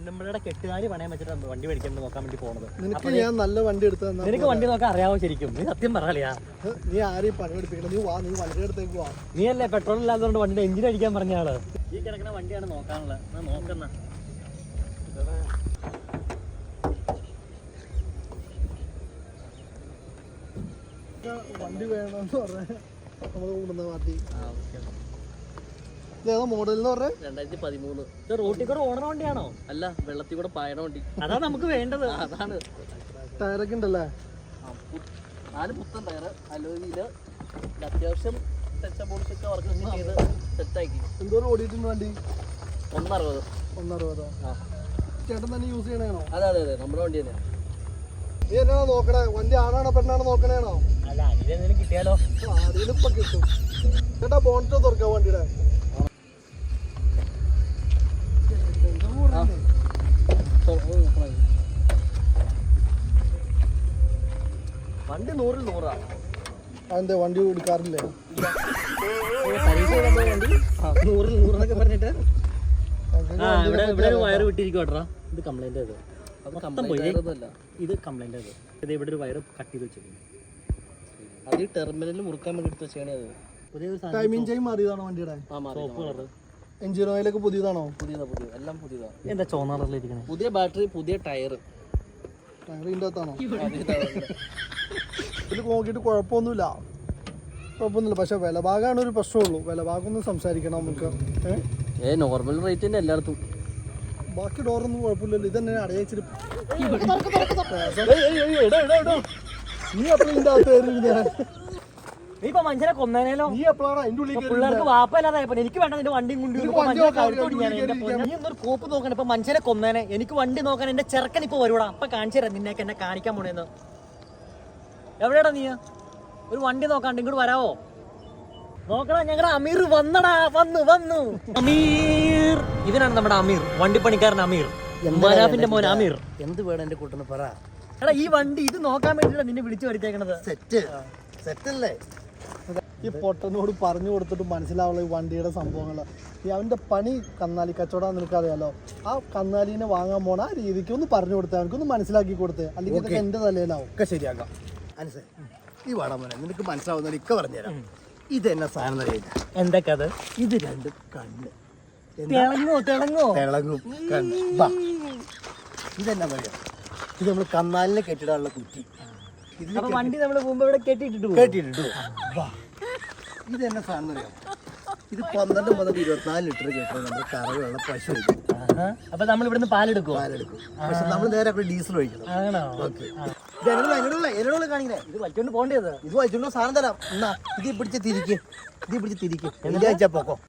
പെണ്ണുമ്പഴയുടെ കെട്ടുകാരി പണയം വെച്ചിട്ട് വണ്ടി മേടിക്കാൻ നോക്കാൻ വേണ്ടി പോണത്. നിനക്ക് ഞാൻ നല്ല വണ്ടി എടുത്തു. നിനക്ക് വണ്ടി നോക്കാൻ അറിയാവോ ശരിക്കും? നീ സത്യം പറയാ. നീ ആരെയും പണി പഠിപ്പിക്കണം. നീ വാ, നീ വണ്ടി അടുത്തേക്ക് വാ. നീ അല്ലേ പെട്രോൾ ഇല്ലാത്തതുകൊണ്ട് വണ്ടിയുടെ എഞ്ചിൻ അടിക്കാൻ പറഞ്ഞ ആള്. ഈ കിടക്കുന്ന വണ്ടിയാണ് നോക്കാനുള്ളത്. നോക്കുന്ന വണ്ടി വേണമെന്ന് പറഞ്ഞ നമ്മള് കൂടുന്ന മാറ്റി. മോഡൽ എന്ന് പറഞ്ഞ 2013. ഇത് റോട്ടിൽ കൂടെ ഓണർ വണ്ടിയാണോ? അല്ല, വെള്ളത്തിൽ കൂടെ പായണ വണ്ടി. അതാ നമുക്ക് വേണ്ടത്. അതാണ്. ടയറൊക്കെ ഉണ്ടല്ലേ? 4 പുത്തൻ ടയർ, അലോയില് അത്യാവശ്യം പോളിഷൊക്കെ വർക്ക് ചെയ്ത് സെറ്റാക്കി. എന്തോരം ഓടിയിട്ടുണ്ട് വണ്ടി? 160. 160. ചേട്ടൻ തന്നെ യൂസ് ചെയ്യണേണോ? അതെ അതെ അതെ, നമ്മുടെ വണ്ടി തന്നെയാണ്. നീ എന്നാണോ നോക്കണേ? വണ്ടി ആണാണോ പെണ്ണാണോ നോക്കണേണോ? അല്ല, അതിലെന്തെങ്കിലും കിട്ടിയാലോ? അതിലിപ്പോ കിട്ടും. ചേട്ടാ ബോണറ്റ് തുറക്കാം വണ്ടിയുടെ. വണ്ടി 100-ൽ 100. അതെന്താ വണ്ടി കൊടുക്കാറില്ലേ? 100-ൽ 100 എന്നൊക്കെ പറഞ്ഞിട്ട് ഇവിടെ ഒരു വയറ് വിട്ടിരിക്കോട്ടാ. ഇത് കംപ്ലൈന്റ് ഇത് കംപ്ലൈന്റ് ഇത് ഇവിടെ ഒരു വയറ് കട്ട് ചെയ്ത് വെച്ചിട്ടുണ്ട്. അത് ഈ ടെർമിനലിൽ മുറുക്കാൻ വേണ്ടി എടുത്ത് വെച്ചാണ്. ടൈമിംഗ് ചെയിൻ മാറിയതാണോ വണ്ടിയുടെ? എഞ്ചിൻ ഓയിലൊക്കെ പുതിയതാണോ? പുതിയതാ, എല്ലാം പുതിയതാ. എന്താ ചോന്നറിലിരിക്കണേ? പുതിയ ബാറ്ററി, പുതിയ ടയർ. ടയറിൻ്റെ അകത്താണോ? ഇതിൽ നോക്കിയിട്ട് കുഴപ്പമൊന്നുമില്ല. പക്ഷെ വില ഭാഗമാണ് ഒരു പ്രശ്നമുള്ളൂ. വില ഭാഗം ഒന്ന് സംസാരിക്കണം നമുക്ക്. നോർമൽ റേറ്റ് തന്നെ എല്ലായിടത്തും. ബാക്കി ഡോറൊന്നും കുഴപ്പമില്ലല്ലോ. ഇതന്നെ അടയച്ചിട്ട് നീ എപ്പോഴും ഇതിന്റെ അകത്ത് കയറിയിരുന്നേ? നീ ഇപ്പൊ മനുഷ്യനെ കൊന്നേനോ? നീ എപ്പോഴാണ് അതിന്റെ ഉള്ളിൽ? പിള്ളേർക്ക് വാപ്പല്ലാതായപ്പോ എനിക്ക് വേണ്ട നിന്റെ വണ്ടിയും കൊണ്ട്. നീ ഒന്നൊരു കോപ്പ് നോക്കണം. ഇപ്പൊ മനുഷ്യനെ കൊന്നേനെ. എനിക്ക് വണ്ടി നോക്കാൻ എന്റെ ചെറുക്കൻ ഇപ്പൊ വരുവാടാ. അപ്പൊ കാണിച്ചു തരാം നിന്നേക്ക് എന്നെ കാണിക്കാൻ പോണേന്ന്. എവിടെയാടാ നീ? ഒരു വണ്ടി നോക്കാണ്ട് ഇങ്ങോട്ട് വരാവോ? നോക്കടാ, ഞങ്ങളുടെ അമീർ വന്നടാ. വന്നു അമീർ. ഇവനാണ് നമ്മുടെ അമീർ, വണ്ടിപ്പണിക്കാരൻ അമീർ. മനാഫിന്റെ മോൻ അമീർ. എന്ത് വേണം എന്റെ കൂട്ടിന് പറ. എടാ, ഈ വണ്ടി ഇത് നോക്കാൻ വേണ്ടിട്ടാ നിന്നെ വിളിച്ചു വരുത്തേക്കണത്. സെറ്റല്ലേ? ഈ പൊട്ടനോട് പറഞ്ഞു കൊടുത്തിട്ട് മനസ്സിലാവുള്ള ഈ വണ്ടിയുടെ സംഭവങ്ങൾ. ഈ അവന്റെ പണി കന്നാലി കച്ചവടം നിനക്കറിയാലോ. ആ കന്നാലിനെ വാങ്ങാൻ പോണ ആ രീതിക്ക് ഒന്ന് പറഞ്ഞു കൊടുത്തേ, അവനക്കൊന്ന് മനസ്സിലാക്കി കൊടുത്തേ. അല്ലെങ്കിൽ ഇതൊക്കെ എന്റെ തലയിലാവും. ഒക്കെ ശരിയാക്കാം. മനസ്സിലായി? ഈ വാടാ മോനെ, നിനക്ക് മനസ്സിലാവുന്ന ഇക്ക പറഞ്ഞുതരാം. ഇതെന്നാ സാധനം അറിയില്ല. എന്തൊക്കെ അത്? ഇത് 2 കണ്ണ് തിളങ്ങും കണ്ണ്. ഇതെന്നാ പറയാ? ഇത് നമ്മൾ കന്നാലിനെ കെട്ടിടാനുള്ള കുറ്റി. വണ്ടി നമ്മള് പോകുമ്പോ ഇവിടെ കെട്ടിട്ടിട്ടു. ഇതെന്നാ സാധനം അറിയാം? ഇത് 12 മുതൽ 24 ലിറ്റർ കേട്ടോ നമ്മൾ കറവുള്ള പശു ഒഴിക്കും. അപ്പൊ നമ്മൾ ഇവിടുന്ന് പാലെടുക്കും. പക്ഷെ നമ്മൾ നേരെ ഡീസൽ ഒഴിക്കണം. കാണിക്കണേ. ഇത് വലിച്ചോണ്ട് പോണ്ടത്. ഇത് വലിച്ചോണ്ട് സാധനം തരാം. എന്നാ ഇത് പിടിച്ച് തിരിക്ക്. ഇതിൽ പിടിച്ച് തിരിക്ക്. പോക്കോ.